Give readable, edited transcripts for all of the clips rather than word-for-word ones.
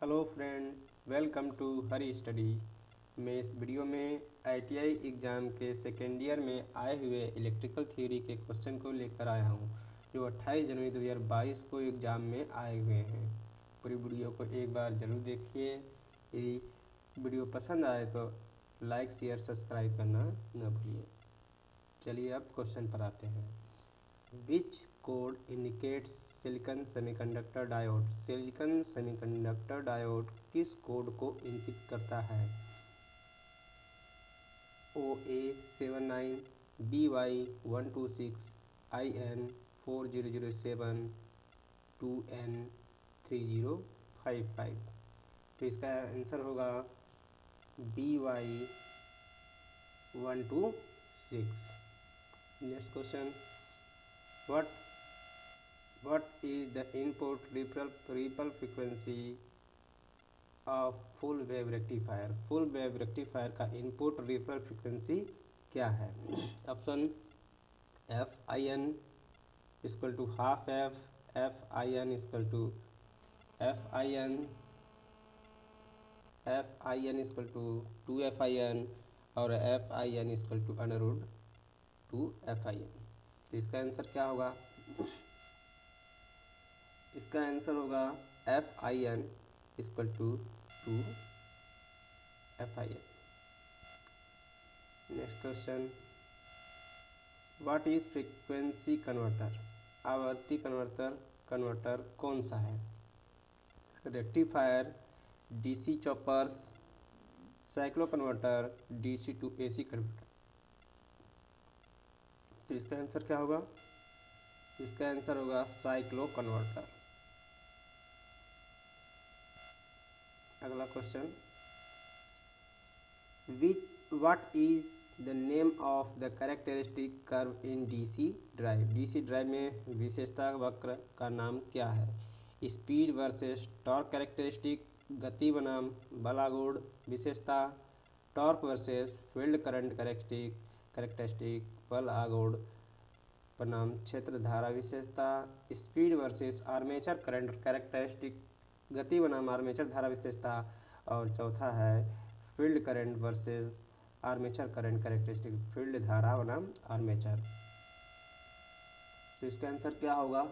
Hello friend, welcome to Hari study. मैं इस video में आईटीआई एग्ज़ाम के सेकेंड ईयर में आए हुए इलेक्ट्रिकल थ्योरी के क्वेश्चन को लेकर आया हूं, जो 28 जनवरी 2022 को एग्ज़ाम में आए हुए हैं। पूरी वीडियो को एक बार ज़रूर देखिए। यदि वीडियो पसंद आए तो लाइक शेयर सब्सक्राइब करना न भूलिए। चलिए अब क्वेश्चन पर आते हैं। विच code indicates silicon semiconductor diode. Silicon semiconductor diode किस कोड को इंगित करता है? OA79, BY126, IN4007, 2N3055। तो इसका आंसर होगा BY126। Next question, what is the input ripple frequency of full wave rectifier? Full wave rectifier का इनपुट रिपल फ्रीक्वेंसी क्या है? Option FIN equal to half F, FIN equal to FIN equal to 2FIN और FIN equal to √2FIN। तो इसका answer क्या होगा? इसका answer होगा FIN equal to 2FIN। Next question, what is frequency converter? आवर्ती कन्वर्टर कौन सा है? Rectifier, DC choppers, cyclo converter, DC to AC converter. तो इसका आंसर क्या होगा? इसका आंसर होगा साइक्लो कन्वर्टर। अगला question, what is the name of the characteristic curve in DC drive? DC drive में विशेषता वक्र का नाम क्या है? स्पीड वर्सेस टॉर्क कैरेक्टरिस्टिक, गति बनाम बलागुण विशेषता, torque versus field current characteristic, बल आगुण बनाम क्षेत्र धारा विशेषता, speed versus armature current characteristic, गति बनाम आर्मेचर धारा विशेषता, और चौथा है field current versus armature current characteristic, field धारा बनाम आर्मेचर। तो इसका आंसर क्या होगा?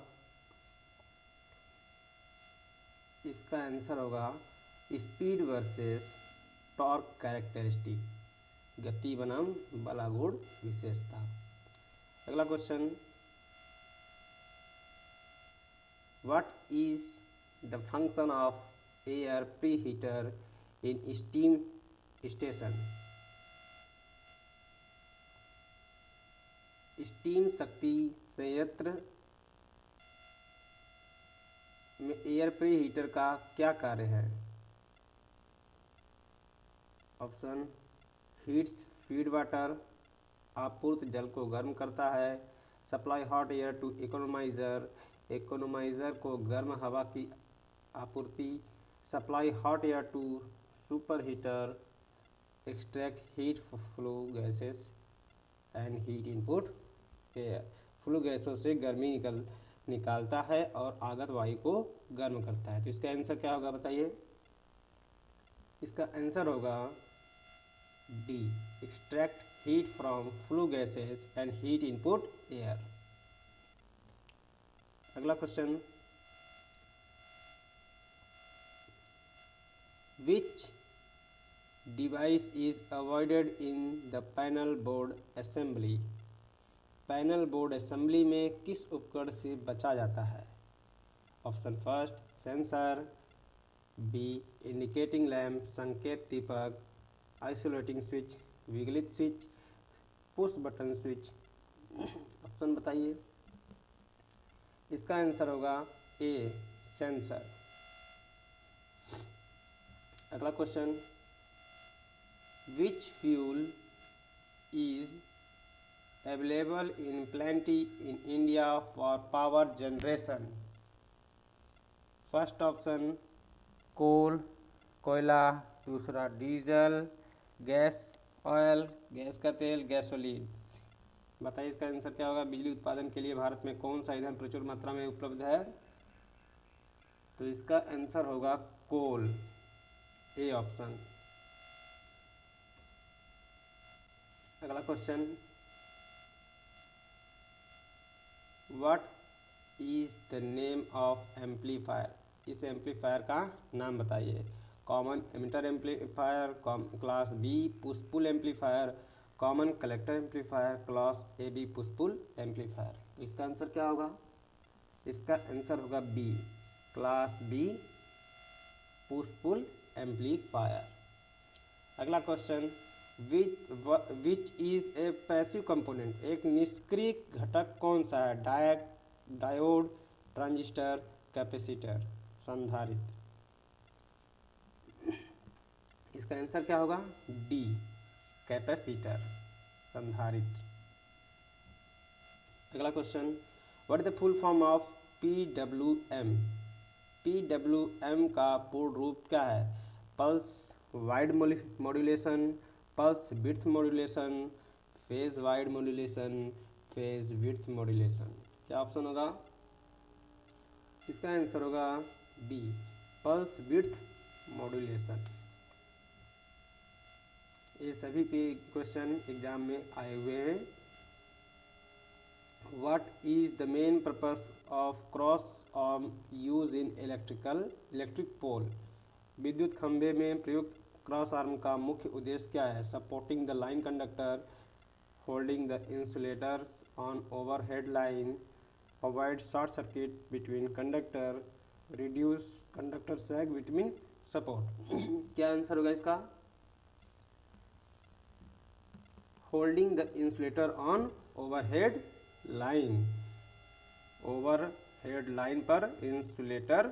इसका आंसर होगा स्पीड वर्सेस टॉर्क कैरेक्टरिस्टिक, गति बनाम बलागुण विशेषता। अगला question, what is the function of air preheater in steam station? Steam शक्ति संयंत्र में एयर प्रीहीटर का क्या कार्य है? ऑप्शन हीट्स फीड वाटर, आपूर्त जल को गर्म करता है, supply hot air to economiser को गर्म हवा की आपूर्ति, supply hot air to super heater, extract heat flue gases and heat input air. Flue गैसों से गर्मी निकालता है और आगत वायु को गर्म करता है। तो इसका आंसर क्या होगा बताइए? इसका आंसर होगा D, extract heat from flue gases and heat input air. अगला question, which device is avoided in the panel board assembly? Panel board assembly में किस उपकरण से बचा जाता है? Option first sensor, B indicating lamp संकेत दीपक, आइसोलेटिंग स्विच, विगलित switch, push button switch. Option बताइए। इसका आंसर होगा A सेंसर। अगला question, which fuel is available in plenty in India for power generation? First option कोल कोयला, दूसरा डीजल, गैस ऑयल गैस का तेल, गैसोलीन। बताइए इसका आंसर क्या होगा? बिजली उत्पादन के लिए भारत में कौन सा ईंधन प्रचुर मात्रा में उपलब्ध है? तो इसका आंसर होगा कोल, ए ऑप्शन। अगला question, what is the name of amplifier, इस एम्पलीफायर का नाम बताइए। Common emitter amplifier, class B push pull amplifier, common collector amplifier, class A B push pull amplifier. इसका आंसर क्या होगा? इसका आंसर होगा B, class B push pull amplifier. अगला question, which is a passive component, एक निष्क्रिय घटक कौन सा है? डायोड, ट्रांजिस्टर, कैपेसिटर, संधारित्र। इसका आंसर क्या होगा? डी, कैपेसिटर, संधारित्र। अगला question, what is the full form of PWM, PWM का पूर्ण रूप क्या है? Pulse wide modulation, pulse width modulation, phase wide modulation, phase width modulation. क्या ऑप्शन होगा? इसका आंसर होगा बी, पल्स विड्थ मॉड्यूलेशन। ये सभी क्वेश्चन एग्जाम में आए हुए हैं। What is the main purpose of cross arm used in electric pole? विद्युत खंभे में प्रयुक्त क्रॉस आर्म का मुख्य उद्देश्य क्या है? Supporting the line conductor, holding the insulators on overhead line, avoid short circuit between conductor, reduce conductor sag between support. क्या आंसर होगा इसका? Holding the insulator on overhead line, overhead line पर insulator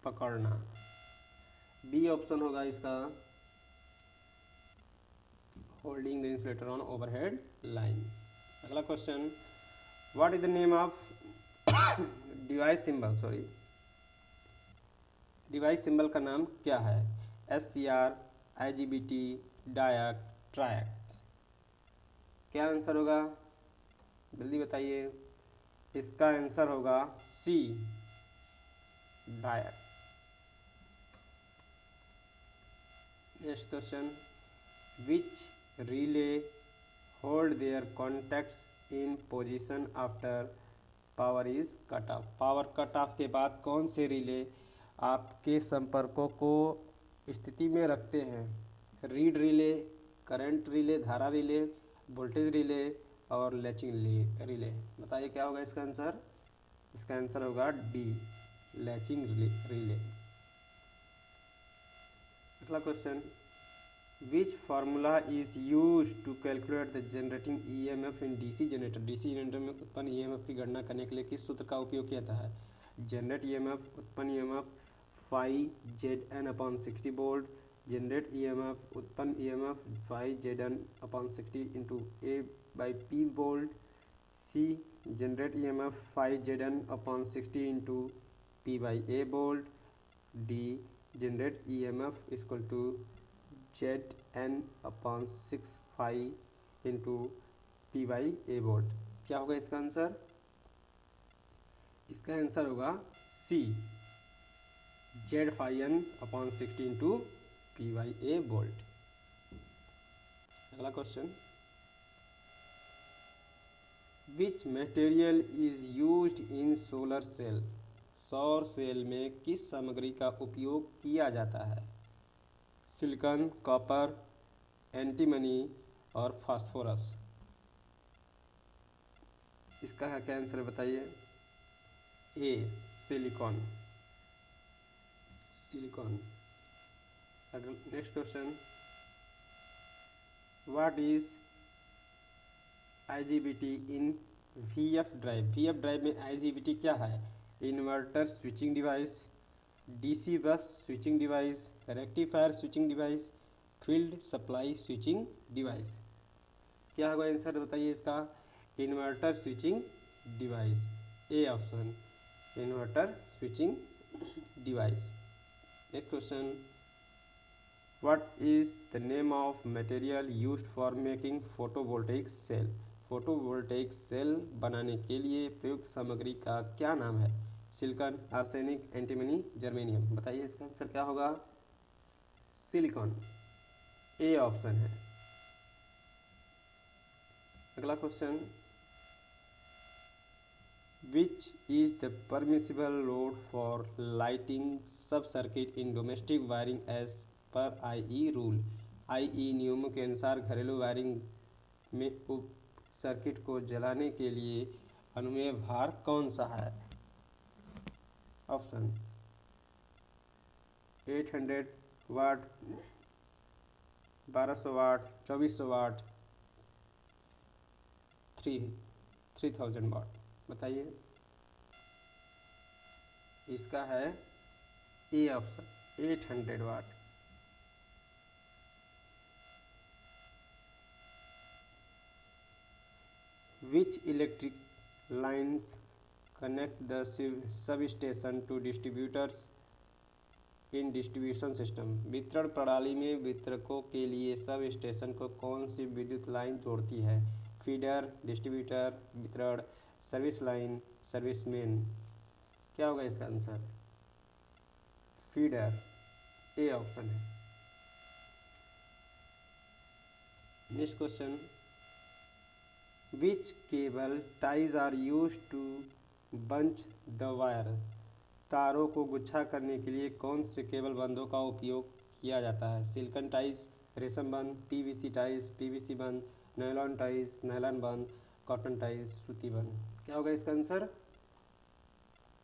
पकड़ना। बी ऑप्शन होगा इसका, holding the insulator on overhead line. अगला question, what is the name of device symbol, device symbol का नाम क्या है? SCR, IGBT, डायक, ट्रायक। क्या आंसर होगा? जल्दी बताइए। इसका आंसर होगा C, diac. Next question, which relay hold their contacts in position after power is cut off, power cut off के बाद कौन से रिले आपके संपर्कों को स्थिति में रखते हैं? रीड रिले, करंट रिले, धारा रिले, वोल्टेज रिले और लैचिंग रिले। बताइए क्या होगा इसका आंसर? इसका आंसर होगा डी, लैचिंग रिले। अगला question, which formula is use to calculate the generating EMF in DC generator, DC generator में उत्पन्न EMF की गणना करने के लिए किस सूत्र का उपयोग किया जाता है? जनरेट EMF, उत्पन्न EMF phi ZN/60 volt, generate EMF, उत्पन्न EMF phi ZN/60 into A/P volt, C generate EMF phi ZN/60 into P/A volt, D generate EMF equal to ZN/6 phi into P/A volt. क्या होगा इसका answer? इसका answer होगा C, Z phi N/60 into P/A volt. अगला question, which material is used in solar cell, सौर cell में किस सामग्री का उपयोग किया जाता है? सिलिकॉन, कॉपर, एंटीमनी और फास्फोरस। इसका क्या आंसर है बताइए? A, silicon, silicon. Next question, what is IGBT in VF drive, VF drive में IGBT क्या है? Inverter switching device, DC bus switching device, rectifier switching device, field supply switching device. क्या होगा आंसर बताइए इसका? Inverter switching device, A option, inverter switching device. Next question, what is the name of material used for making photovoltaic cell, photovoltaic cell बनाने के लिए प्रयुक्त सामग्री का क्या नाम है? Silicon, arsenic, antimony, germanium. बताइए इसका आंसर क्या होगा? सिलिकॉन, ए ऑप्शन है। अगला question, which is the permissible load for lighting sub circuit in domestic wiring as per I rule. आई नियमों के अनुसार घरेलू वायरिंग में उप सर्किट को जलाने के लिए अनुमेय भार कौन सा है? Option 800 watt, 1200 watt, 2400 watt, 3000 watt. बताइए इसका है A option 800 watt. Which electric lines connect the substation to distributors in distribution system. वितरण प्रणाली में वितरकों के लिए सब स्टेशन को कौन सी विद्युत लाइन जोड़ती है? फीडर, डिस्ट्रीब्यूटर, वितरण, सर्विस लाइन, सर्विसमैन। क्या होगा इसका आंसर? फीडर, ए ऑप्शन है। Next question, which cable ties are use to bunch the wire. तारों को गुच्छा करने के लिए कौन से केबल बंधों का उपयोग किया जाता है? सिलिकॉन टाइज, रेशम बंध, पीवीसी टाइज, पीवीसी बंध, नायलॉन टाइज, नायलॉन बंध, कॉटन टाइज, सूती बंध। क्या होगा इसका आंसर?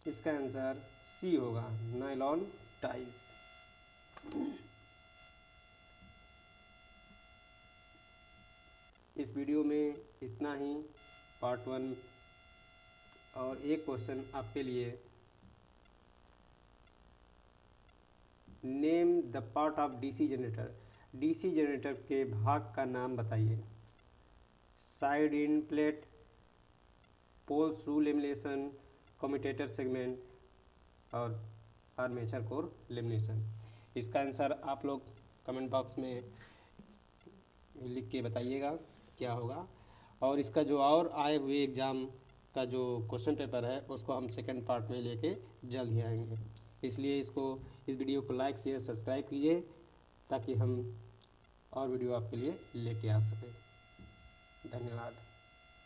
इसका आंसर सी होगा, नायलॉन टाइज। इस वीडियो में इतना ही, पार्ट 1। और एक क्वेश्चन आपके लिए, name the part of DC generator. DC generator के भाग का नाम बताइए। Side in plate, pole through lamination, commutator segment और आर्मेचर कोर लेमिनेशन। इसका आंसर आप लोग कमेंट बॉक्स में लिख के बताइएगा क्या होगा। और इसका जो और आए हुए एग्ज़ाम का जो क्वेश्चन पेपर है उसको हम सेकंड पार्ट में लेके जल्द ही आएंगे। इसलिए इस वीडियो को लाइक, शेयर, सब्सक्राइब कीजिए ताकि हम और वीडियो आपके लिए लेके आ सकें। धन्यवाद।